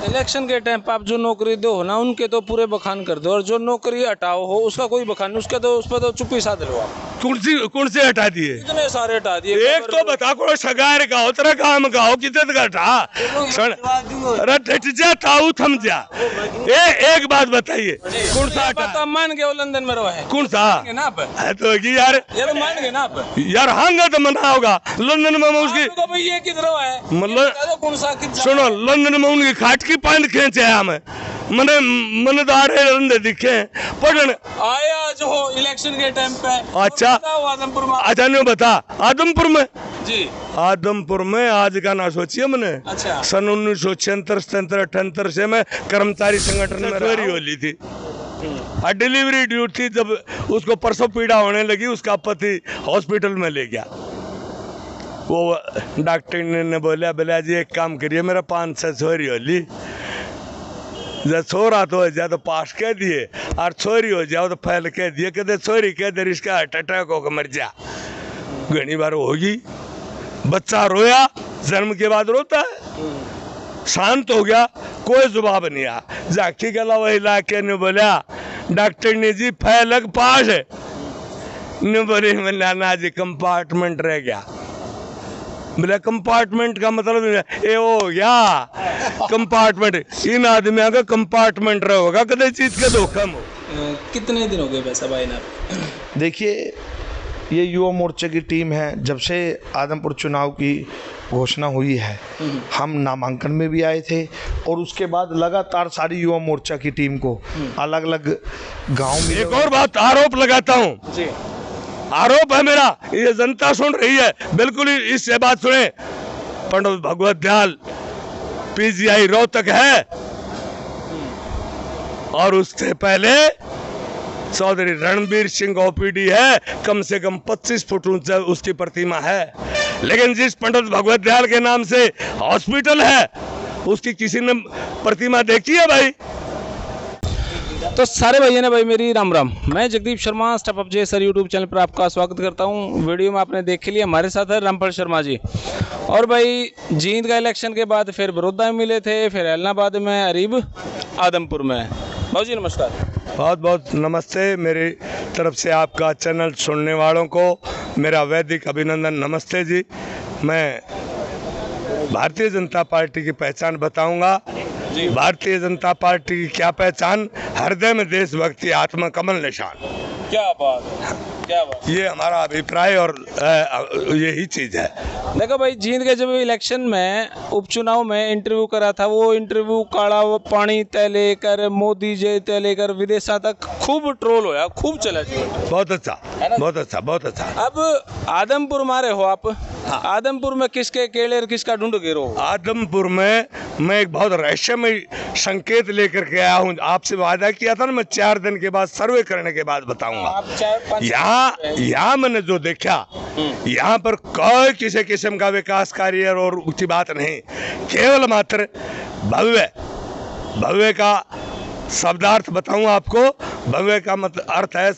Election के time पे आप जो नौकरी दो ना उनके तो पूरे बखान कर दो, और जो नौकरी हटाओ हो उसका कोई बखान नहीं, उसके तो उस पर तो चुप्पी साध लो आप। कौन से हटा दिए? इतने सारे हटा दिए। एक तो बता को सगार का हो तेरा काम का हो कितने का हटा सुन अरे ठट जा ताऊ थम जा। एक बात बताइए कौन सा हटा? तो मान गए वो लंदन में रहो है कौन सा है ना आप? है तो यार ये तो मान गए ना आप? यार हांगा तो मना होगा लंदन में उसकी आपको भाई ये किधर है मतलब कौन सा सुनो लंदन में उनकी खाट की पांड खींचे हमें मने मन तो आ रहे रंधे दिखे पढ़न आया जो इलेक्शन के टाइम पे। अच्छा आदमपुर में। अच्छा नहीं बता आदमपुर में जी आदमपुर में आज का ना सोचिए मैंने अच्छा सन 1976-77-78 से मैं कर्मचारी संगठन में चोरी हो ली थी और डिलीवरी ड्यूटी थी जब उसको परसों पीड़ा होने लगी उसका पति हॉस्पिटल में ले गया वो डॉक्टर ने बोला बोला जी एक काम करिए मेरा 500 चोरी हो ली जब छोरा तो हो जाए तो पास कह दिए और छोरी हो जाओ तो फैल कह दिए कहते छोरी कह दे इसका हार्ट अटैक होकर मर जा घनी बार होगी बच्चा रोया जन्म के बाद रोता है शांत हो गया कोई जवाब नहीं आया जाके गला वही इलाके ने बोला डॉक्टर ने जी फैलक पास है ने बोले ना जी कंपार्टमेंट रह गया बोले कंपार्टमेंट का मतलब ये हो गया कंपार्टमेंट इन आदमियों का कंपार्टमेंट रहेगा कदे चीज का धोखा हो। कितने दिन हो गए वैसा भाई ना? देखिए ये युवा मोर्चे की टीम है जब से आदमपुर चुनाव की घोषणा हुई है हम नामांकन में भी आए थे और उसके बाद लगातार सारी युवा मोर्चा की टीम को अलग अलग गांव में एक और बात आरोप लगाता हूँ जी आरोप है मेरा ये जनता सुन रही है बिल्कुल इससे बात सुने पंडित भगवत दयाल पीजीआई रोहतक है और उससे पहले चौधरी रणबीर सिंह ओपीडी है कम से कम 25 फुट ऊंचा उसकी प्रतिमा है लेकिन जिस पंडित भगवत दयाल के नाम से हॉस्पिटल है उसकी किसी ने प्रतिमा देखी है भाई? तो सारे भैया ने भाई मेरी राम राम। मैं जगदीप शर्मा स्टेप अप जे सर यूट्यूब चैनल पर आपका स्वागत करता हूं। वीडियो में आपने देख लिया हमारे साथ है रामपाल शर्मा जी। और भाई जींद का इलेक्शन के बाद फिर बड़ौदा में मिले थे, फिर एलनाबाद में, अरीब आदमपुर में। भाऊ जी नमस्कार। बहुत बहुत नमस्ते मेरी तरफ से आपका चैनल सुनने वालों को मेरा वैदिक अभिनंदन। नमस्ते जी। मैं भारतीय जनता पार्टी की पहचान बताऊंगा। भारतीय जनता पार्टी की क्या पहचान? हृदय में देशभक्ति, आत्मा कमल निशान। क्या बात है, क्या बात। ये हमारा अभिप्राय और यही चीज है। देखो भाई जींद के जब इलेक्शन में उपचुनाव में इंटरव्यू करा था वो इंटरव्यू काला पानी तय लेकर मोदी जी तय लेकर विदेशा तक खूब ट्रोल होया, खूब चला जी। बहुत अच्छा बहुत अच्छा बहुत अच्छा। अब आदमपुर मारे हो आप, आदमपुर में किसके केले किसका ढूंढ गिरो? आदमपुर में मैं एक बहुत रहस्यमय संकेत लेकर के आया हूँ। आपसे वादा किया था ना मैं 4 दिन के बाद सर्वे करने के बाद बताऊंगा। यहाँ मैंने जो देखा यहाँ पर कोई किसी किस्म का विकास कार्य और ऊंची बात नहीं, केवल मात्र भव्य भव्य का शब्दार्थ बताऊं आपको। भव्य का मतलब अर्थ है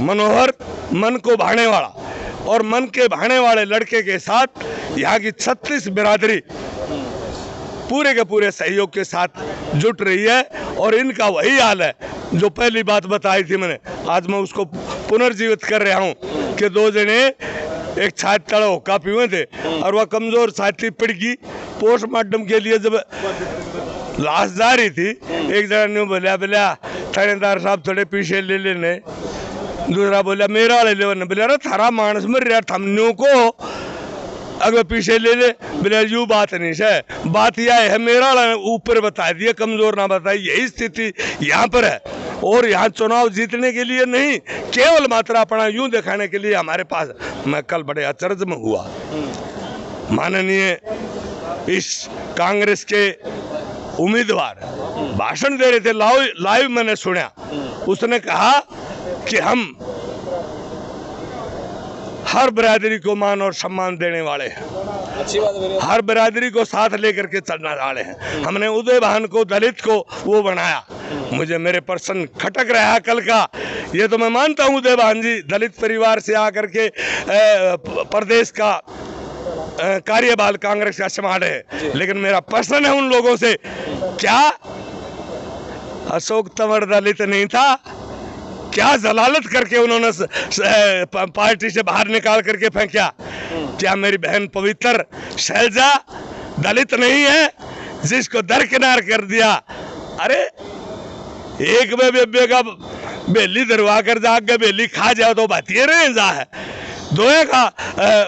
मनोहर, मन को भाने वाला, और मन के भाने वाले लड़के के साथ यहाँ की 36 बिरादरी पूरे के पूरे सहयोग के साथ जुट रही है। और इनका वही हाल है जो पहली बात बताई थी मैंने, आज मैं उसको पुनर्जीवित कर रहा हूँ कि 2 जने एक छाती तड़ा होका पीए थे और वह कमजोर छाती पिट गई। पोस्टमार्टम के लिए जब लाश जा रही थी एक जना ने बोला बोला थानेदार साहब थोड़े पीछे ले लेने, दूसरा बोला मेरा वाले ले, बोला अरे थारा मानस मर रहा थमनों को अगर पीछे ले ले, बोले यूँ बात नहीं है, बात यह है मेरा ऊपर बता दिया कमजोर ना बताए। यही स्थिति यहाँ पर है और यहाँ चुनाव जीतने के लिए नहीं, केवल मात्र अपना यूं दिखाने के लिए हमारे पास। मैं कल बड़े अचरज में हुआ, माननीय इस कांग्रेस के उम्मीदवार भाषण दे रहे थे, लाइव मैंने सुना। उसने कहा कि हम हर बिरादरी को मान और सम्मान देने वाले हैं, अच्छी बात है, हर बिरादरी को साथ लेकर के चलने वाले हैं। हमने उदय भान को, दलित को वो बनाया। मुझे मेरे पर्सन खटक रहा है कल का, ये तो मैं मानता हूँ उदय भान जी दलित परिवार से आकर के प्रदेश का कार्यबल कांग्रेस का समाज है, लेकिन मेरा प्रश्न है उन लोगों से, क्या अशोक तंवर दलित नहीं था? क्या जलालत करके उन्होंने पार्टी से बाहर निकाल करके फेंका? क्या मेरी बहन पवित्र शैलजा दलित नहीं है जिसको दरकिनार कर दिया? अरे एक बेबे का बेली दरवा कर जाग बेली खा जाओ तो बात ये रहे जा है दोए का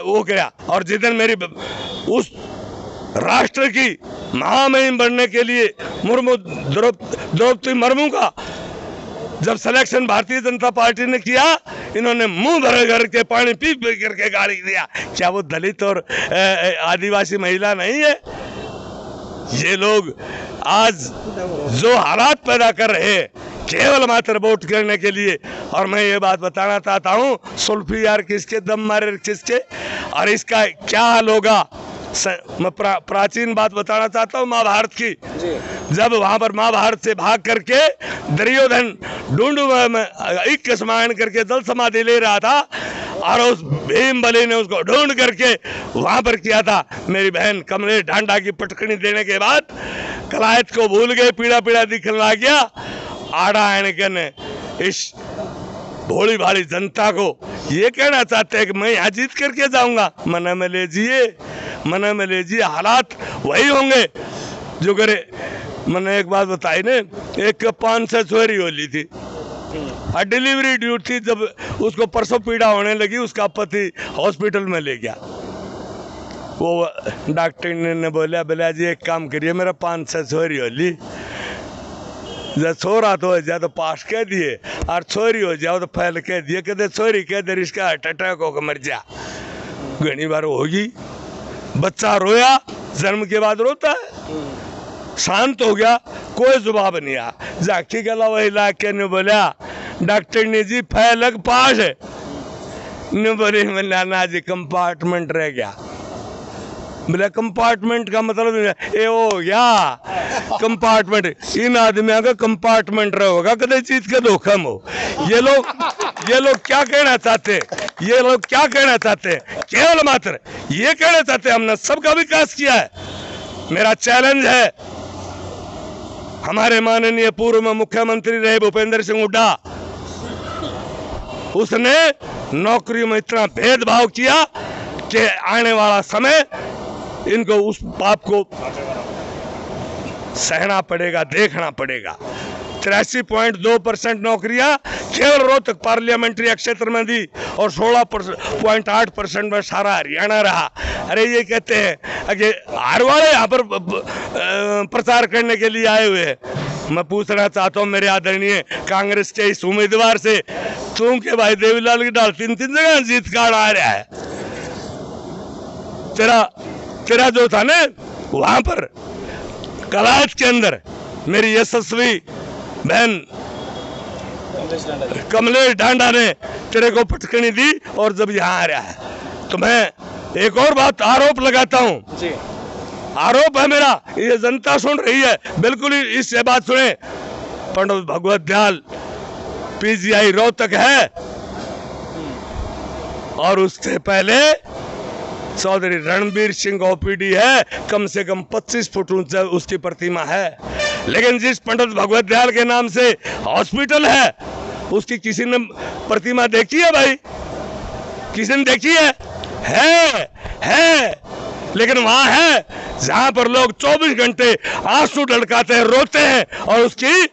वो क्या। और जिधर मेरी उस राष्ट्र की महामहिम बनने के लिए मुर्मू द्रौपदी मुर्मू का जब सिलेक्शन भारतीय जनता पार्टी ने किया, इन्होंने मुंह भर करके पानी पी पी करके गाली दिया। क्या वो दलित और आदिवासी महिला नहीं है? ये लोग आज जो हालात पैदा कर रहे हैं केवल मात्र वोट करने के लिए। और मैं ये बात बताना चाहता हूँ, सुल्फी यार किसके, दम मारे किसके, और इसका क्या हाल होगा। मैं प्राचीन बात बताना चाहता हूँ महाभारत की। जब वहां पर महाभारत से भाग करके दुर्योधन ढूंढू में एक स्मरण करके जल समाधि ले रहा था, और उस भीम बली ने उसको ढूंढ करके वहां पर किया था। मेरी बहन कमलेश ढांडा की पटकनी देने के बाद कलायत को भूल गए, पीड़ा पीड़ा दिखने लग गया। आड़ा एनकन इस भोली भाली जनता को ये कहना चाहते हैं कि मैं यहाँ जीत करके जाऊंगा। मना में लीजिए, मना में लीजिए, हालात वही होंगे जो करे। मैंने एक बात बताई ने, एक 500 चोरी हो ली थी और डिलीवरी ड्यूटी थी। जब उसको परसों पीड़ा होने लगी, उसका पति हॉस्पिटल में ले गया। वो डॉक्टर ने बोला, बोला जी एक काम करिए, मेरा 500 चोरी हो ली, जब छोरा तो हो जाए तो पास कह दिए, और चोरी हो जाओ तो फैल कह दिए। कहते चोरी कह दे इसका हार्ट अटैक होकर मर जा। घनी बार होगी, बच्चा रोया, जन्म के बाद रोता है, शांत हो गया, कोई जवाब नहीं आया। जाके गला वही इलाके ने बोला, डॉक्टर ने जी फैलक पास है ने बोले, ना जी कंपार्टमेंट रह गया। बोले कंपार्टमेंट का मतलब ये हो गया कंपार्टमेंट, इन आदमियों का कंपार्टमेंट रहेगा, कदे चीज का धोखा हो। ये लोग क्या कहना चाहते हैं? ये लोग क्या कहना चाहते हैं? केवल मात्र ये कहना चाहते हैं हमने सबका विकास किया है। मेरा चैलेंज है, हमारे माननीय पूर्व मुख्यमंत्री रहे भूपेंद्र सिंह हुड्डा, उसने नौकरी में इतना भेदभाव किया कि आने वाला समय इनको उस पाप को सहना पड़ेगा, देखना पड़ेगा। 83.2% नौकरियां केवल रोहतक पार्लियामेंट्री क्षेत्र में दी, और 16.8% में सारा हरियाणा रहा। अरे ये कहते हैं कि हर वाले यहाँ पर प्रचार करने के लिए आए हुए हैं। मैं पूछना चाहता हूँ मेरे आदरणीय कांग्रेस के इस उम्मीदवार से, क्योंकि भाई देवीलाल की डाल 3-3 जगह जीत कार्ड आ रहा है। तेरा जो था ना वहां पर कलायत के अंदर मेरी यशस्वी बहन कमलेश ढांडा ने तेरे को पटकनी दी, और जब यहाँ आ रहा है तो मैं एक और बात आरोप लगाता हूँ। आरोप है मेरा, ये जनता सुन रही है, बिल्कुल इससे बात सुने। पंडित भगवत दयाल पीजीआई रोहतक है, और उससे पहले चौधरी रणबीर सिंह ओपीडी है, कम से कम 25 फुट ऊंचा उसकी प्रतिमा है। लेकिन जिस पंडित भगवत दयाल के नाम से हॉस्पिटल है, उसकी किसी ने प्रतिमा देखी है भाई? किसी ने देखी है? लेकिन वहां है जहां पर लोग 24 घंटे आंसू ढलकाते हैं, रोते हैं, और उसकी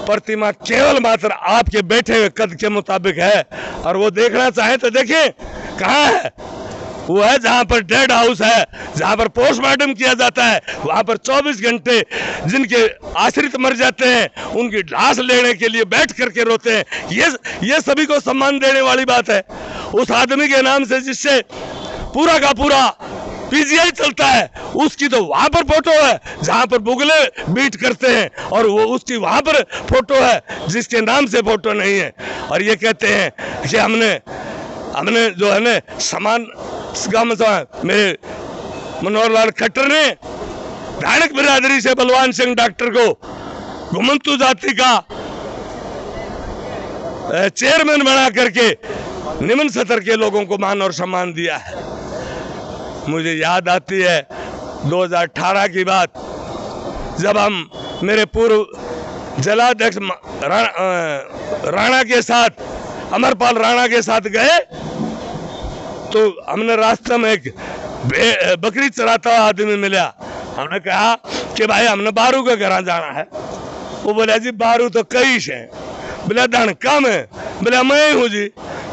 प्रतिमा केवल मात्र आपके बैठे हुए कद के मुताबिक है। और वो देखना चाहे तो देखिए कहाँ है। वो है जहां पर डेड हाउस है, जहां पर पोस्टमार्टम किया जाता है, वहां पर 24 घंटे जिनके आश्रित मर जाते हैं उनकी लाश लेने के लिए बैठ करके रोते हैं। ये सभी को सम्मान देने वाली बात है। उस आदमी के नाम से जिससे पूरा का पूरा पीजीआई चलता है, उसकी तो वहां पर फोटो है जहां पर बुगले बीट करते हैं, और वो उसकी वहां पर फोटो है जिसके नाम से फोटो नहीं है। और ये कहते हैं कि हमने जो है ना समान मेरे मनोहर लाल खट्टर ने धानक बिरादरी से बलवान सिंह डॉक्टर को घुमंतु जाति का चेयरमैन बना करके निम्न स्तर के लोगों को मान और सम्मान दिया है। मुझे याद आती है 2018 की बात, जब हम मेरे पूर्व जिलाध्यक्ष राणा के साथ, अमरपाल राणा के साथ गए, तो हमने रास्ते में एक बकरी चराता हुआ आदमी मिला। हमने कहा कि भाई हमने बारू के घर जाना है। वो बोला जी बारू तो कई से, बोला धन कम है, बोला मैं हूँ जी,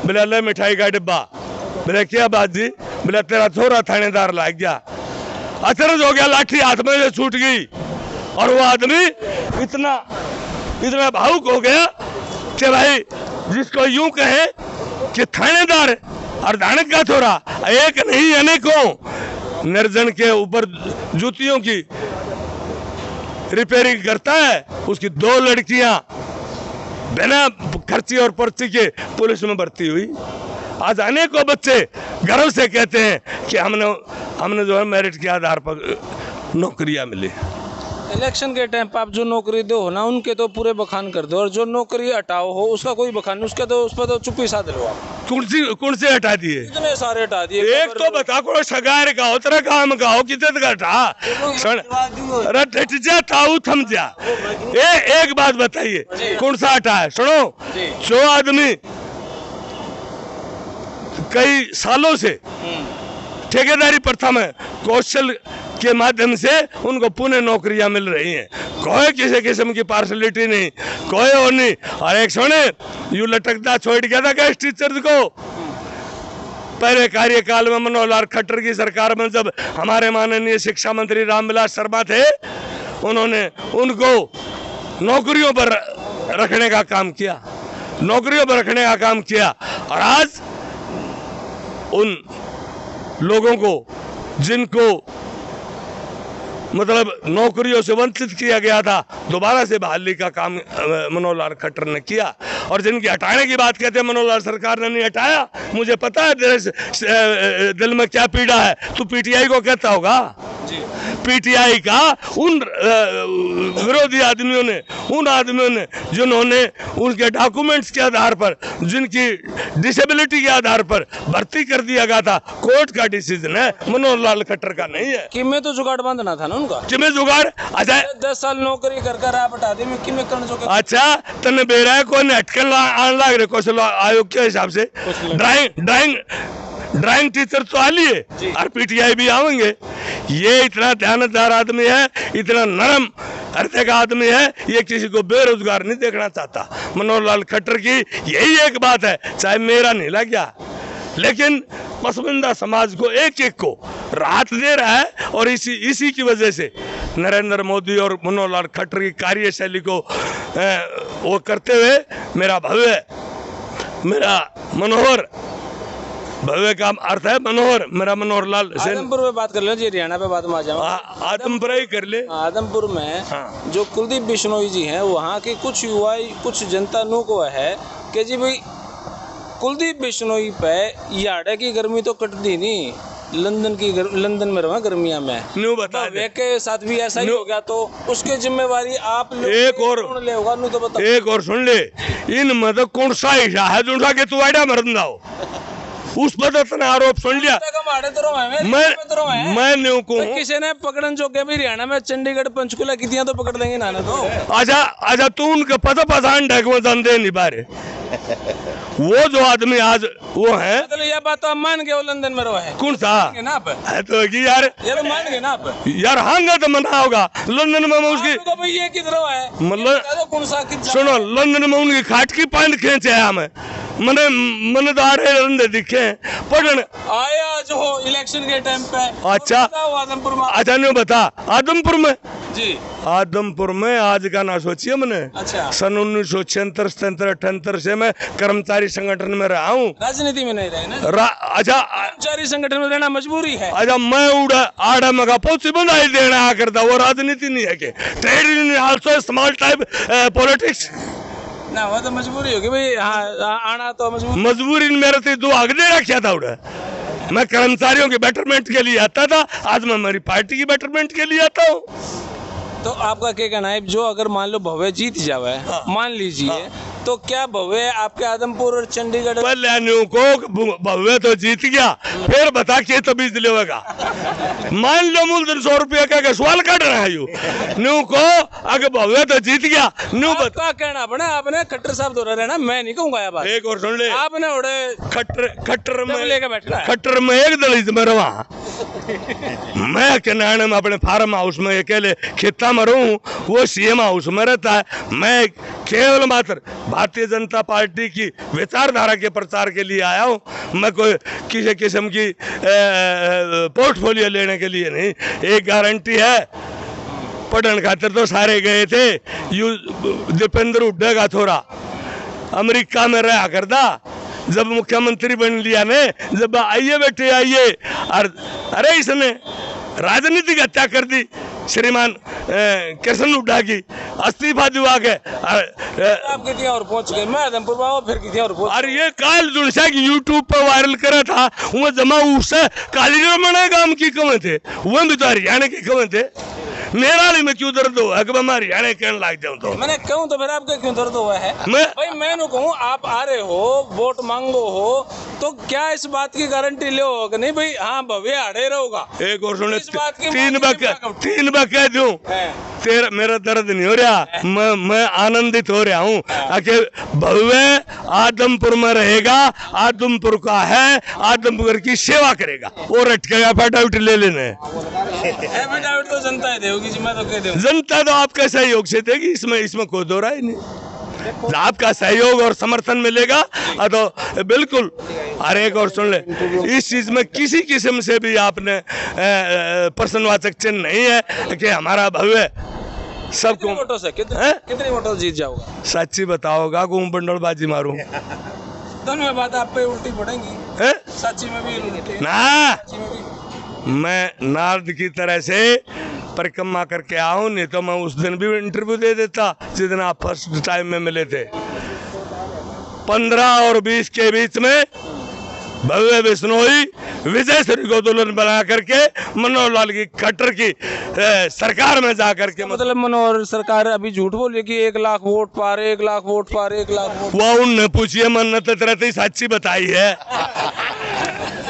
बोला ले मिठाई का डिब्बा, बोला क्या बात जी, बोला तेरा थोड़ा थानेदार लाग गया। अचरज हो गया, लाठी हाथ में से छूट गई और वो आदमी इतना भावुक हो गया कि भाई जिसको यूं कहे कि थानेदार और धानक का थोड़ा, एक नहीं अनेकों निर्जन के ऊपर जूतियों की रिपेयरिंग करता है। उसकी 2 लड़कियां बिना खर्ची और पर्ची के पुलिस में भर्ती हुई। आज अनेकों बच्चे गर्व से कहते हैं कि हमने जो है मेरिट के आधार पर नौकरियां मिली। इलेक्शन के टाइम पर आप जो नौकरी दो हो ना, उनके तो पूरे बखान कर दो, और जो नौकरी हटाओ हो उसका कोई बखान नहीं, उसके तो उस पर तो चुप्पी साध लो आप। कौन से हटा दिए? इतने सारे हटा दिए। एक तो बता को सगार का हो, तेरा काम का हो, कितने का हटा सुन, अरे ठट जा ताऊ थम जा। एक बात बताइए, कौन सा हटा है? सुनो, जो आदमी कई सालों से ठेकेदारी प्रथा में कौशल के माध्यम से उनको पुनः नौकरियां मिल रही हैं, कोई किसी किस्म की पार्शलिटी नहीं, कोई और नहीं। और एक सोने यू लटकता छोड़ गया था गैस टीचर को पहले कार्यकाल में, मनोहर लाल खट्टर की सरकार में, जब हमारे माननीय शिक्षा मंत्री रामविलास शर्मा थे, उन्होंने उनको नौकरियों पर रखने का काम किया, और आज उन लोगों को जिनको मतलब नौकरियों से वंचित किया गया था, दोबारा से बहाली का काम मनोहर लाल खट्टर ने किया। और जिनकी हटाने की बात कहते हैं, मनोहर लाल सरकार ने नहीं हटाया। मुझे पता है तेरे दिल में क्या पीड़ा है, तू पीटीआई को कहता होगा। पीटीआई का उन विरोधी आदमियों ने, उन आदमियों ने जिन्होंने उनके डॉक्यूमेंट्स के आधार पर, जिनकी डिसेबिलिटी के आधार पर भर्ती कर दिया गया था, कोर्ट का डिसीजन है, मनोहर लाल खट्टर का नहीं है। किमें तो जुगाड़ बांधना था ना उनका। किमें जुगाड़? अच्छा 10 साल नौकरी कर आप हटा दे, किमें करने जो। अच्छा तने बेरा को अटकन आने लग रहे कौशल आयोग के हिसाब से। ड्राइंग टीचर तो आ लिए और पीटीआई भी आवेंगे। ये इतना ध्यानदार आदमी है, इतना नरम हृदय का आदमी है, ये किसी को बेरोजगार नहीं देखना चाहता। मनोहर लाल खट्टर की यही एक बात है, चाहे मेरा नहीं लग गया, लेकिन पसमानदा समाज को एक एक को राहत दे रहा है। और इसी की वजह से नरेंद्र मोदी और मनोहर लाल खट्टर की कार्यशैली को वो करते हुए मेरा मनोहर, भव्य का अर्थ है मनोहर, मेरा मनोहर लाल। आदमपुर में बात कर ले जी, हरियाणा पे बात में आ जाओ। आदमपुर ही कर ले। आदमपुर में जो कुलदीप बिश्नोई जी हैं, वहाँ के कुछ युवा, कुछ जनता नु को है कि जी भाई कुलदीप बिश्नोई पे यार्ड की गर्मी तो कटती नहीं, लंदन में रहा गर्मिया में न्यू बता दे के साथ भी ऐसा ही हो गया, तो उसकी जिम्मेवारी आप एक और ले होगा नु तो बता। एक और सुन ले, इन मतलब कौन सा हिस्सा है जो के तू आइडा मरन दाओ, उस पर तो आरोप सुन लिया। मैं न्यू को किसी ने पकड़न जो के भी हरियाणा में चंडीगढ़ पंचकुला की तो पकड़ देंगे ना तो। अच्छा तू उनके पता ढक जान दे नहीं पा रहे। वो जो आदमी आज वो है, मतलब ये बात तो मान गए, वो लंदन में रहा है। कौन सा है तो यार मान गए ना आप यार, हांगा तो मना होगा लंदन में उसकी तो भाई ये किधर है, मतलब कौन सा सुनो, लंदन में उनकी खाट की पांड खींचे है हमें, मने तो आ रहे रंधे दिखे पढ़न आया जो इलेक्शन के टाइम पे। अच्छा आदमपुर में, अच्छा नहीं बता आदमपुर में जी, आदमपुर में आज का ना सोचिए मैंने। अच्छा। सन 1976-77-78 से मैं कर्मचारी संगठन में रहा हूँ, राजनीति में नहीं रहे ना। अच्छा कर्मचारी संगठन में रहना मजबूरी है। अच्छा मैं उड़ा आड़ा मगा पहुंची बंधाई देना आ करता, वो राजनीति नहीं है के trade union also small type politics ना, वो तो मजबूरी होगी भाई। हाँ आना तो मजबूरी मेरे से 2 आग दे रखा था उड़ा। मैं कर्मचारियों के बेटरमेंट के लिए आता था, आज मैं हमारी पार्टी की बेटरमेंट के लिए आता हूँ। तो आपका क्या कहना है, जो अगर मान लो भव्य जीत जावे, मान लीजिए, तो क्या भव्य आपके आदमपुर और चंडीगढ़ न्यू को भव्य तो जीत गया, फिर बता के तो बीज लेगा। मान लो मूलधन 100 रुपया का सवाल काट रहा है यू न्यू को, अगर भव्य तो जीत गया न्यू का कहना बना आपने। खट्टर साहब दोहरा रहना, मैं नहीं कहूंगा ये बात। एक और सुन ले, आपने उड़े खट्टर में लेके बैठना है। खट्टर में एक दलित में रवा, मैं कनाड़े में अपने फार्म हाउस में अकेले खेता में रहूं, वो सीएम हाउस में रहता है। मैं केवल मात्र भारतीय जनता पार्टी की विचारधारा के प्रचार के लिए आया हूं, मैं कोई किसी किस्म की पोर्टफोलियो लेने के लिए नहीं। एक गारंटी है, पढ़ने खातिर तो सारे गए थे। दीपेंद्र हुड्डा का थोड़ा अमेरिका में रहा करता, जब मुख्यमंत्री बन लिया ने, जब आइए बेटे आइए, अरे इसने राजनीतिक हत्या कर दी श्रीमान कृष्ण हुड्डा की, इस्तीफा दिवा के आप कितनी और पहुंच गए, मैं आदमपुर बाबा फिर कितनी और पहुंच। अरे ये काल जुड़सा की यूट्यूब पर वायरल करा था, वो जमा उससे काली रमना गांव की कमें थे, वो भी तो हरियाणा की कमें थे। मेरा में क्यों दर्द हुआ है कि मैं हरियाणा कहने लग जाऊं? तो मैंने कहूं तो फिर आपका क्यों दर्द हुआ है? मैं कहूं आप आ रहे हो, वोट मांगो हो, तो क्या इस बात की गारंटी ले हो कि नहीं भाई हाँ भव्य आड़े रहोगा? एक और सुने, तीन बार कह दूं, तेरा मेरा दर्द नहीं हो रहा, मैं आनंदित हो रहा हूँ कि भव्य आदमपुर में रहेगा, आदमपुर का है, आदमपुर की सेवा करेगा। और अटकेगा एफिडेविट ले लेने, एफिडेविट तो जनता है देगी जी, मैं तो कह दूं जनता तो आपका सहयोग से देगी, इसमें कोई दो राय नहीं। आपका सहयोग और समर्थन मिलेगा तो बिल्कुल। अरे एक और सुन ले, इस चीज में किसी किस्म से भी आपने प्रश्नवाचक चिन्ह नहीं है कि हमारा भव्य सबको वोटों से कितने वोटों जीत जाओगा? सच्ची बताओगा घूम बंडलबाजी मारूं? दोनों में बात आप पे उल्टी पड़ेंगी, सच्ची में भी उल्टी ना। मैं नारद की तरह से परिक्रमा करके आऊं, नहीं तो मैं उस दिन भी इंटरव्यू दे देता जिस दिन आप फर्स्ट टाइम में मिले थे। 15 और 20 के बीच में भव्य बिश्नोई विजय श्री को दुल्हन बना करके मनोहर लाल की खट्टर की सरकार में जा करके, मतलब मनोहर सरकार अभी झूठ बोली कि 1 लाख वोट पार, 1 लाख वोट पार, 1 लाख वोट। वो उनने पूछिए, मन्नत रहती सच्ची बताई है।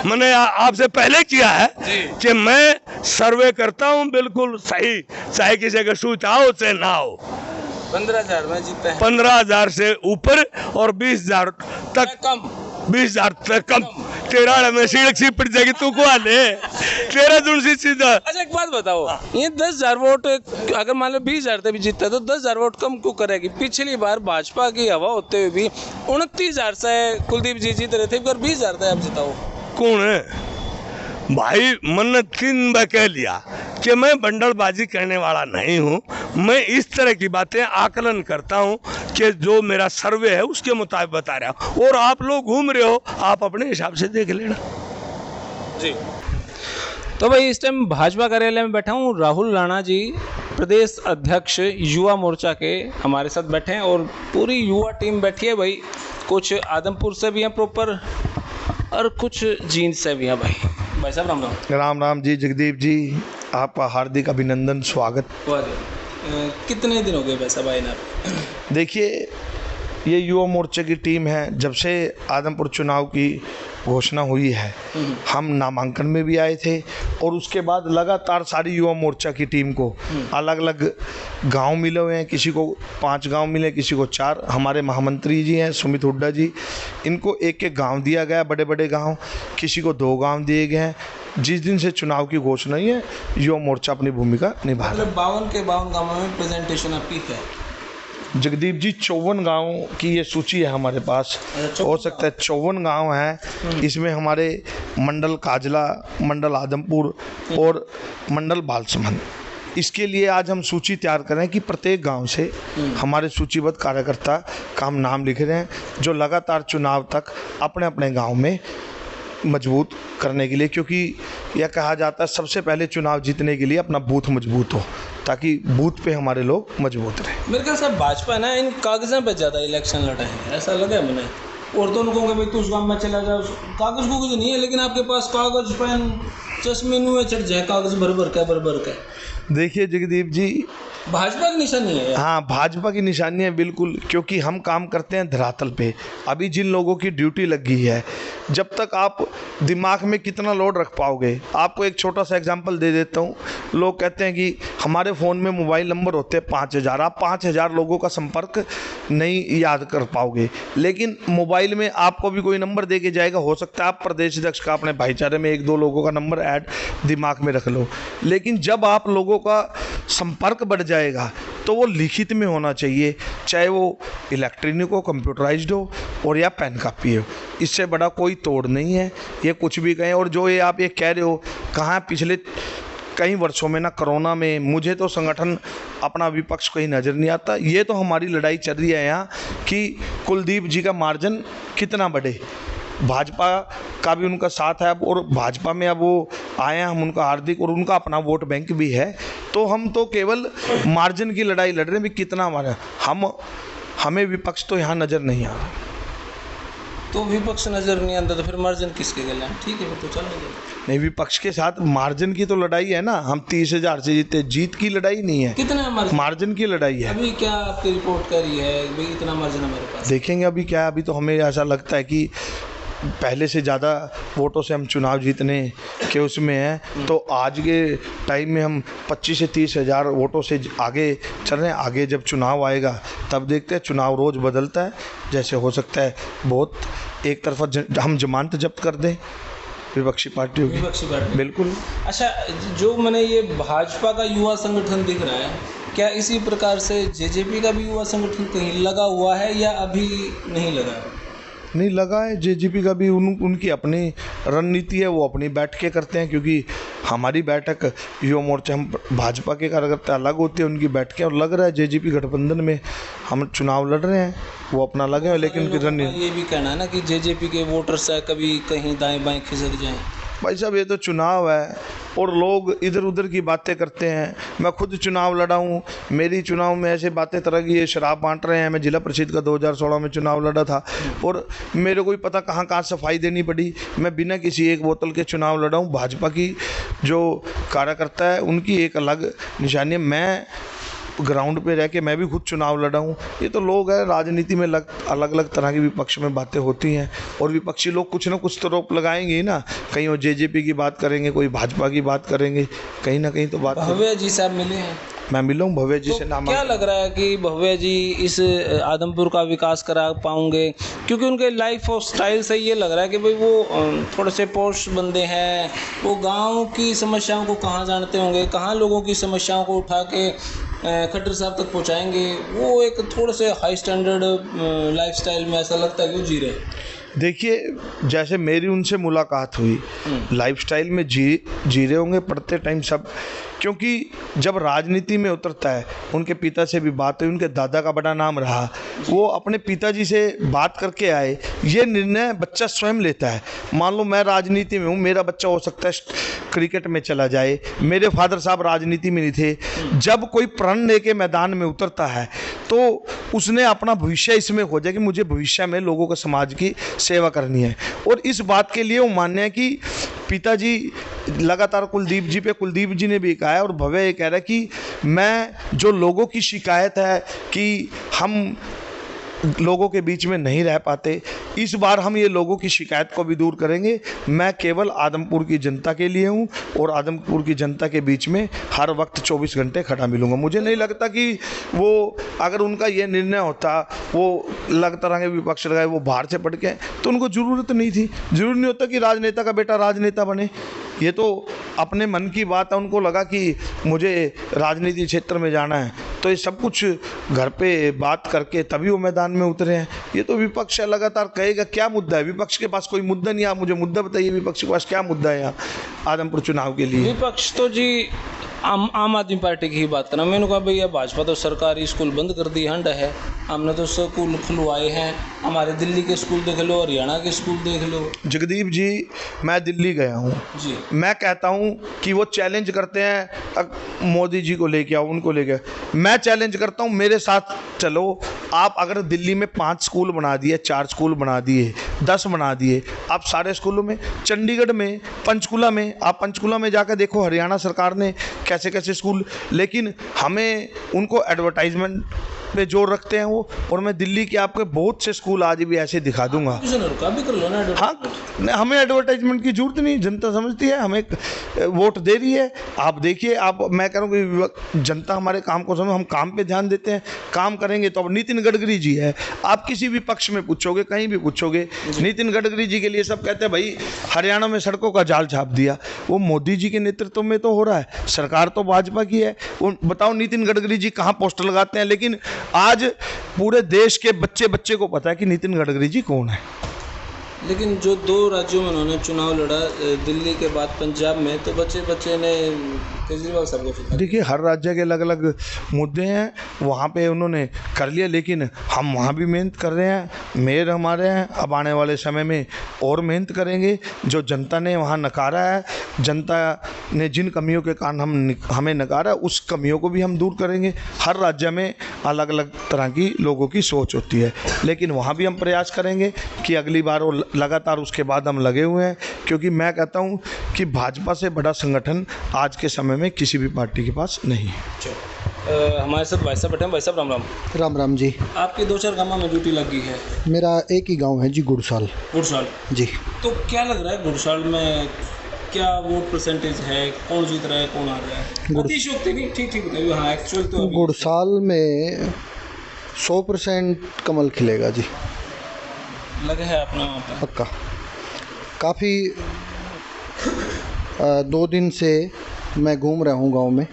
मैंने आपसे पहले किया है कि मैं सर्वे करता हूं बिल्कुल सही, चाहे किसी का सूच आओ चाहे ना हो। 15,000 में जीते हैं, 15,000 से ऊपर और 20,000 तक कम, 20,000 तक कम। तेरा में सीढ़ पड़ जाएगी तू को ले, तेरा जुड़ सी सीधा। अच्छा एक बात बताओ, ये 10,000 वोट अगर मान लो 20,000 से भी जीतता है तो 10,000 वोट कम क्यों करेगी? पिछली बार भाजपा की हवा होते हुए भी 29,000 से कुलदीप जी जीत रहे थे, 20,000 से आप जिताओ। कौन है भाई? मैंने 3 बार कह लिया कि मैं बंडलबाजी करने वाला नहीं हूँ। मैं इस तरह की बातें आकलन करता हूँ कि जो मेरा सर्वे है उसके मुताबिक बता रहा हूँ, और आप लोग घूम रहे हो, आप अपने हिसाब से देख लेना जी। तो भाई इस टाइम भाजपा कार्यालय में बैठा हूँ, राहुल राणा जी प्रदेश अध्यक्ष युवा मोर्चा के हमारे साथ बैठे हैं और पूरी युवा टीम बैठी है भाई। कुछ आदमपुर से भी हैं प्रॉपर और कुछ जींद से भी हैं भाई साहब। राम राम। राम राम जी जगदीप जी, आपका हार्दिक अभिनंदन, स्वागत। कितने दिन हो गए भाई साहब आए ना? देखिए, ये युवा मोर्चे की टीम है। जब से आदमपुर चुनाव की घोषणा हुई है, हम नामांकन में भी आए थे और उसके बाद लगातार सारी युवा मोर्चा की टीम को अलग अलग गांव मिले हुए हैं। किसी को 5 गांव मिले, किसी को 4। हमारे महामंत्री जी हैं सुमित हुड्डा जी, इनको एक गांव दिया गया, बड़े बड़े गांव। किसी को 2 गांव दिए गए हैं। जिस दिन से चुनाव की घोषणा हुई है, युवा मोर्चा अपनी भूमिका निभा रहा है। 52 के 52 गाँवों में प्रेजेंटेशन आपकी है जगदीप जी? 54 गाँव की ये सूची है हमारे पास। हो सकता है 54 गांव हैं। इसमें हमारे मंडल काजला, मंडल आदमपुर और मंडल बालसमंद। इसके लिए आज हम सूची तैयार करें कि प्रत्येक गांव से हमारे सूचीबद्ध कार्यकर्ता का हम नाम लिख रहे हैं, जो लगातार चुनाव तक अपने अपने गांव में मजबूत करने के लिए, क्योंकि यह कहा जाता है सबसे पहले चुनाव जीतने के लिए अपना बूथ मजबूत हो, ताकि बूथ पे हमारे लोग मजबूत रहें। मेरे ख्याल से भाजपा ना इन कागज़ों पे ज़्यादा इलेक्शन लड़ा है, ऐसा लगा है मैंने। और तो उनको भाई तू उस गाँव में चला जाओ, कागज़ को कुछ नहीं है, लेकिन आपके पास कागज़ पेन चश्मे नुए चढ़ जाए, कागज़ भर भर के। देखिए जगदीप जी, भाजपा की निशानी है। हाँ, भाजपा की निशानी है बिल्कुल, क्योंकि हम काम करते हैं धरातल पे। अभी जिन लोगों की ड्यूटी लग गई है, जब तक आप दिमाग में कितना लोड रख पाओगे। आपको एक छोटा सा एग्जांपल दे देता हूँ। लोग कहते हैं कि हमारे फ़ोन में मोबाइल नंबर होते हैं 5000, आप 5000 लोगों का संपर्क नहीं याद कर पाओगे। लेकिन मोबाइल में आपको भी कोई नंबर दे के जाएगा, हो सकता है आप प्रदेश अध्यक्ष का अपने भाईचारे में 1-2 लोगों का नंबर ऐड दिमाग में रख लो। लेकिन जब आप लोगों का संपर्क बढ़ जाएगा तो वो लिखित में होना चाहिए, चाहे वो इलेक्ट्रॉनिक हो, कंप्यूटराइज्ड हो और या पेन कापी हो। इससे बड़ा कोई तोड़ नहीं है। ये कुछ भी कहें, और जो ये आप ये कह रहे हो, कहाँ पिछले कई वर्षों में ना कोरोना में मुझे तो संगठन अपना विपक्ष कहीं नज़र नहीं आता। ये तो हमारी लड़ाई चल रही है यहाँ कि कुलदीप जी का मार्जिन कितना बढ़े। भाजपा का भी उनका साथ है अब, और भाजपा में अब वो आए हैं, हम उनका हार्दिक, और उनका अपना वोट बैंक भी है। तो हम तो केवल मार्जिन की लड़ाई लड़ रहे हैं भी कितना हमारा, हमें विपक्ष तो यहाँ नज़र नहीं आ रहा। तो विपक्ष नजर नहीं आता तो फिर मार्जिन किसके गले हैं? ठीक है, फिर तो चल नहीं, विपक्ष के साथ मार्जिन की तो लड़ाई है ना। हम 30,000 से जीते, जीत की लड़ाई नहीं है, कितना मार्जिन की लड़ाई है। अभी क्या आपकी रिपोर्ट कर रही है भाई इतना मार्जिन हमारे पास? देखेंगे अभी क्या। अभी तो हमें ऐसा लगता है कि पहले से ज़्यादा वोटों से हम चुनाव जीतने के उसमें हैं। तो आज के टाइम में हम 25 से 30 हज़ार वोटों से आगे चल रहे हैं। आगे जब चुनाव आएगा तब देखते हैं। चुनाव रोज़ बदलता है, जैसे हो सकता है बहुत एक तरफा हम जमानत जब्त कर दें विपक्षी पार्टियों की। विपक्षी पार्टी बिल्कुल। अच्छा, जो मैंने ये भाजपा का युवा संगठन दिख रहा है, क्या इसी प्रकार से जेजेपी का भी युवा संगठन कहीं लगा हुआ है या अभी नहीं लगा है? नहीं लगा है। जेजेपी का भी उनकी अपनी रणनीति है, वो अपनी बैठ के करते हैं। क्योंकि हमारी बैठक युवा मोर्चा, हम भाजपा के कार्यकर्ता अलग होते हैं, उनकी बैठकें, और लग रहा है जेजेपी गठबंधन में हम चुनाव लड़ रहे हैं, वो अपना लगे हैं। लेकिन उनकी रणनीति, ये भी कहना है ना कि जेजेपी के वोटर्स है कभी कहीं दाएं बाएं खिसक जाएं। भाई साहब, ये तो चुनाव है और लोग इधर उधर की बातें करते हैं। मैं खुद चुनाव लड़ा हूँ, मेरी चुनाव में ऐसे बातें तरह की, ये शराब बांट रहे हैं। मैं जिला परिषद का 2016 में चुनाव लड़ा था और मेरे को ही पता कहाँ कहाँ सफाई देनी पड़ी। मैं बिना किसी एक बोतल के चुनाव लड़ा हूँ। भाजपा की जो कार्यकर्ता है उनकी एक अलग निशानी है। मैं ग्राउंड पे रह के मैं भी खुद चुनाव लड़ा हूँ। ये तो लोग हैं, राजनीति में अलग अलग तरह की विपक्ष में बातें होती हैं और विपक्षी लोग कुछ ना कुछ तो रोप लगाएंगे ही ना। कहीं वो जेजेपी की बात करेंगे, कोई भाजपा की बात करेंगे, कहीं ना कहीं तो बात। भव्य जी साहब मिले हैं? मैं मिला हूँ भव्य जी से। नाम क्या लग रहा है कि भव्य जी इस आदमपुर का विकास करा पाऊंगे? क्योंकि उनके लाइफ और स्टाइल से ये लग रहा है कि भाई वो थोड़े से पॉश बंदे हैं। वो गांव की समस्याओं को कहाँ जानते होंगे, कहाँ लोगों की समस्याओं को उठा के खट्टर साहब तक पहुँचाएंगे। वो एक थोड़े से हाई स्टैंडर्ड लाइफस्टाइल में ऐसा लगता है कि वो जी रहे हैं। देखिए, जैसे मेरी उनसे मुलाकात हुई, लाइफस्टाइल में जी रहे होंगे पढ़ते टाइम सब। क्योंकि जब राजनीति में उतरता है, उनके पिता से भी बात हुई, उनके दादा का बड़ा नाम रहा, वो अपने पिताजी से बात करके आए। ये निर्णय बच्चा स्वयं लेता है। मान लो मैं राजनीति में हूँ, मेरा बच्चा हो सकता है क्रिकेट में चला जाए, मेरे फादर साहब राजनीति में नहीं थे। जब कोई प्रण लेके मैदान में उतरता है तो उसने अपना भविष्य इसमें हो जाए कि मुझे भविष्य में लोगों को समाज की सेवा करनी है। और इस बात के लिए वो मान्य है कि पिताजी लगातार कुलदीप जी ने भी कहा है, और भव्य ये कह रहा है कि मैं जो लोगों की शिकायत है कि हम लोगों के बीच में नहीं रह पाते, इस बार हम ये लोगों की शिकायत को भी दूर करेंगे। मैं केवल आदमपुर की जनता के लिए हूँ और आदमपुर की जनता के बीच में हर वक्त 24 घंटे खड़ा मिलूंगा। मुझे नहीं लगता कि वो, अगर उनका ये निर्णय होता, वो अलग तरह के विपक्ष लगाए, वो बाहर से पढ़ के, तो उनको ज़रूरत नहीं थी। ज़रूरी नहीं होता कि राजनेता का बेटा राजनेता बने। ये तो अपने मन की बात है। उनको लगा कि मुझे राजनीति क्षेत्र में जाना है, तो ये सब कुछ घर पे बात करके तभी वो मैदान में उतरे हैं। ये तो विपक्ष लगातार कहेगा क्या मुद्दा है। विपक्ष के पास कोई मुद्दा नहीं है। आप मुझे मुद्दा बताइए, विपक्ष के पास क्या मुद्दा है यहाँ आदमपुर चुनाव के लिए? विपक्ष तो जी आम आदमी पार्टी की ही बात करना। मैंने कहा भैया भाजपा तो सरकारी स्कूल बंद कर दी, हंड है। हमने तो स्कूल खुलवाए हैं। हमारे दिल्ली के स्कूल देख लो, हरियाणा के स्कूल देख लो। जगदीप जी, मैं दिल्ली गया हूँ जी। मैं कहता हूँ कि वो चैलेंज करते हैं मोदी जी को लेके आओ, उनको लेके। मैं चैलेंज करता हूँ, मेरे साथ चलो। आप अगर दिल्ली में 5 स्कूल बना दिए, 4 स्कूल बना दिए, 10 बना दिए। आप सारे स्कूलों में, चंडीगढ़ में, पंचकुला में, आप पंचकुला में जाकर देखो हरियाणा सरकार ने कैसे कैसे स्कूल, लेकिन हमें उनको एडवर्टाइजमेंट पे जोर रखते हैं वो। और मैं दिल्ली के आपके बहुत से स्कूल आज भी ऐसे दिखा दूंगा। हाँ, हमें एडवर्टाइजमेंट की जरूरत नहीं, जनता समझती है, हमें वोट दे रही है। आप देखिए, आप, मैं कह रहा हूँ कि जनता हमारे काम को समझ, हम काम पे ध्यान देते हैं, काम करेंगे। तो अब नितिन गडकरी जी है, आप किसी भी पक्ष में पूछोगे, कहीं भी पूछोगे, नितिन गडकरी जी के लिए सब कहते हैं भाई हरियाणा में सड़कों का जाल छाप दिया। वो मोदी जी के नेतृत्व में तो हो रहा है, सरकार तो भाजपा की है। बताओ नितिन गडकरी जी कहाँ पोस्टर लगाते हैं, लेकिन आज पूरे देश के बच्चे बच्चे को पता है कि नितिन गडकरी जी कौन है। लेकिन जो 2 राज्यों में उन्होंने चुनाव लड़ा, दिल्ली के बाद पंजाब में, तो बच्चे ने केजरीवाल साहब को, देखिए हर राज्य के अलग अलग मुद्दे हैं, वहाँ पे उन्होंने कर लिया, लेकिन हम वहाँ भी मेहनत कर रहे हैं, मेयर हमारे हैं, अब आने वाले समय में और मेहनत करेंगे। जो जनता ने वहाँ नकारा है, जनता ने जिन कमियों के कारण हमें नकारा, उस कमियों को भी हम दूर करेंगे। हर राज्य में अलग अलग तरह की लोगों की सोच होती है, लेकिन वहाँ भी हम प्रयास करेंगे कि अगली बार, और लगातार उसके बाद हम लगे हुए हैं, क्योंकि मैं कहता हूँ कि भाजपा से बड़ा संगठन आज के समय में किसी भी पार्टी के पास नहीं है। हमारे साथ भाई साहब बैठे हैं। भाई साहब राम राम। राम राम जी। आपके 2-4 गाँव में ड्यूटी लगी है? मेरा एक ही गांव है जी, गुड़साल। गुड़साल जी। तो क्या लग रहा है गुड़साल में क्या वोट परसेंटेज है, कौन जीत रहा है, कौन आ रहा है? अतिशयोक्ति नहीं, ठीक बताइए। हाँ, एक्चुअल तो गुड़साल में 100% कमल खिलेगा जी, लगे है अपना वहाँ पे पक्का। काफ़ी 2 दिन से मैं घूम रहा हूँ गांव में।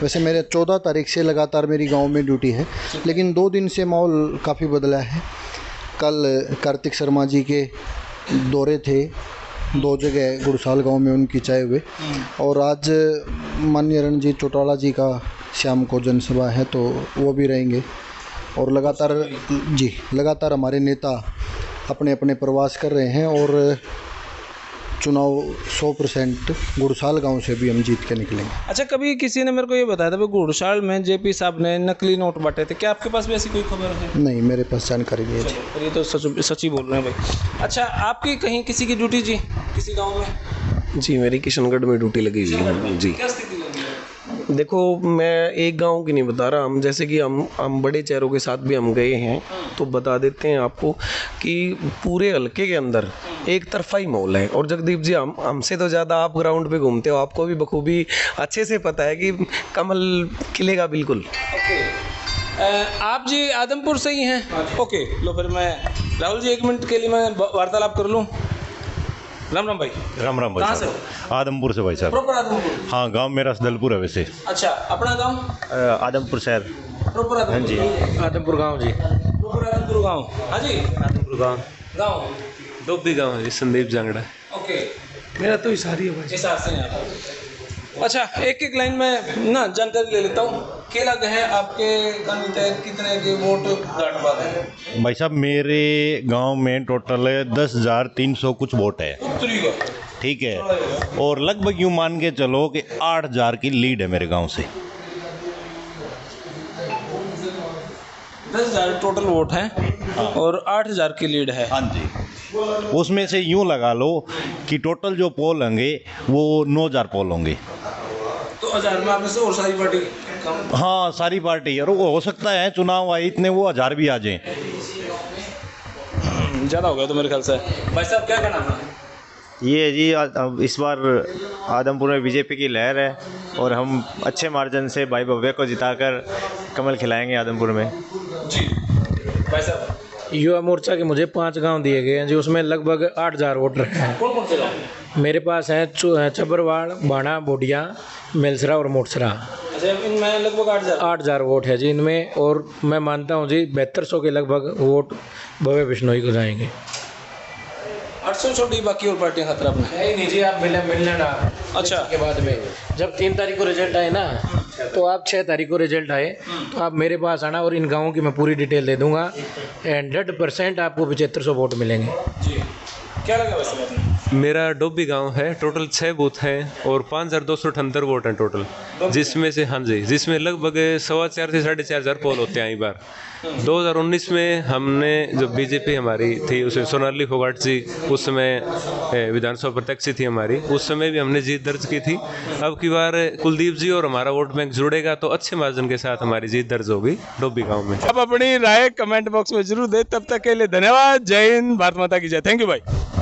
वैसे मेरे 14 तारीख से लगातार मेरी गांव में ड्यूटी है, लेकिन 2 दिन से माहौल काफ़ी बदला है। कल कार्तिक शर्मा जी के दौरे थे 2 जगह गुड़साल गांव में, उनकी चाय हुए, और आज माननीय रणजीत चौटाला जी का शाम को जनसभा है, तो वो भी रहेंगे। और लगातार हमारे नेता अपने अपने प्रवास कर रहे हैं, और चुनाव 100% गुड़साल गांव से भी हम जीत के निकलेंगे। अच्छा, कभी किसी ने मेरे को ये बताया था कि गुड़साल में जेपी साहब ने नकली नोट बांटे थे, क्या आपके पास भी ऐसी कोई खबर है? नहीं, मेरे पास जानकारी नहीं है। पर ये तो सच ही बोल रहे हैं भाई। अच्छा, आपकी कहीं किसी की ड्यूटी जी किसी गाँव में? जी, मेरी किशनगढ़ में ड्यूटी लगी हुई है जी। क्या स्थिति लगी है? देखो, मैं एक गांव की नहीं बता रहा, हम जैसे कि हम बड़े चेहरों के साथ भी हम गए हैं, तो बता देते हैं आपको कि पूरे हलके के अंदर एक तरफा ही माहौल है। और जगदीप जी, हमसे तो ज़्यादा आप ग्राउंड पे घूमते हो, आपको भी बखूबी अच्छे से पता है कि कमल खिलेगा बिल्कुल। आप जी आदमपुर से ही हैं? ओके, लो फिर मैं राहुल जी 1 मिनट के लिए मैं वार्तालाप कर लूँ। राम राम भाई। राम राम भाई। कहाँ से? आदमपुर से भाई साहब। प्रॉपर आदमपुर? हाँ, गांव मेरा दलपुर है वैसे। अच्छा, अपना गांव? आदमपुर शहर। प्रॉपर आदमपुर? हाँ जी। आदमपुर गाँव जी। प्रॉपर आदमपुर गांव? हाँ जी। आदमपुर गाँव डोबी गाँव है, संदीप जांगड़ा। ओके, मेरा तो इशारी है भाई। हिसाब से हैं आप। अच्छा, एक लाइन में ना जानकारी ले लेता हूँ। केला है आपके कितने के वोट गांठ बात है? भाई साहब, मेरे गांव में टोटल 10,300 कुछ वोट है, उत्तरी का, ठीक है। और लगभग यूँ मान के चलो कि 8,000 की लीड है मेरे गांव से। 10,000 टोटल वोट हैं। हाँ। और 8,000 की लीड है। हाँ जी। उसमें से यूँ लगा लो कि टोटल जो पोल होंगे वो 9,000 पोल होंगे। तो 1000 में आपने से और सारी पार्टी कम? हाँ, सारी पार्टी। और वो हो सकता है चुनाव आए इतने वो 1000 भी आ जाएं। ज़्यादा हो गया तो मेरे ख्याल से। भाई साहब, क्या कहना है? ये जी, अब इस बार आदमपुर में बीजेपी की लहर है, और हम अच्छे मार्जिन से भाई भव्य को जिताकर कमल खिलाएंगे आदमपुर में जी। भाई साहब, युवा मोर्चा के मुझे 5 गांव दिए गए हैं जी, उसमें लगभग 8,000 वोट रखे हैं। कौन कौन से गाँव? मेरे पास हैं चबरवाड़, बाणा, बोडिया, मेलसरा और मोटसरा। अच्छा, इनमें लगभग 8,000 वोट है जी इनमें। और मैं मानता हूँ जी 7200 के लगभग वोट भव्य बिश्नोई को जाएंगे। 800 छोटी, बाकी और पार्टियां खतरा अपने नहीं जी, आप मिलने ना। अच्छा, के बाद में जब 3 तारीख को रिजल्ट आए ना, तो आप 6 तारीख को रिजल्ट आए, तो आप मेरे पास आना, और इन गाँवों की मैं पूरी डिटेल दे दूंगा। 100% आपको 7500 वोट मिलेंगे जी। क्या लगा वैसे? मेरा डोबी गांव है, टोटल 6 बूथ हैं और 5278 वोट हैं टोटल, जिसमें से हाँ जी, जिसमें लगभग 4,500 से 4,500 पोल होते हैं। इस बार 2019 में हमने जो बीजेपी हमारी थी, उसमें सोनाली फोगाट जी उस समय विधानसभा प्रत्याशी थी हमारी, उस समय भी हमने जीत दर्ज की थी। अब की बार कुलदीप जी और हमारा वोट बैंक जुड़ेगा तो अच्छे मार्जिन के साथ हमारी जीत दर्ज होगी डोबी गाँव में। आप अपनी राय कमेंट बॉक्स में जरूर दें। तब तक के लिए धन्यवाद। जय हिंद, भारत माता की जय। थैंक यू भाई।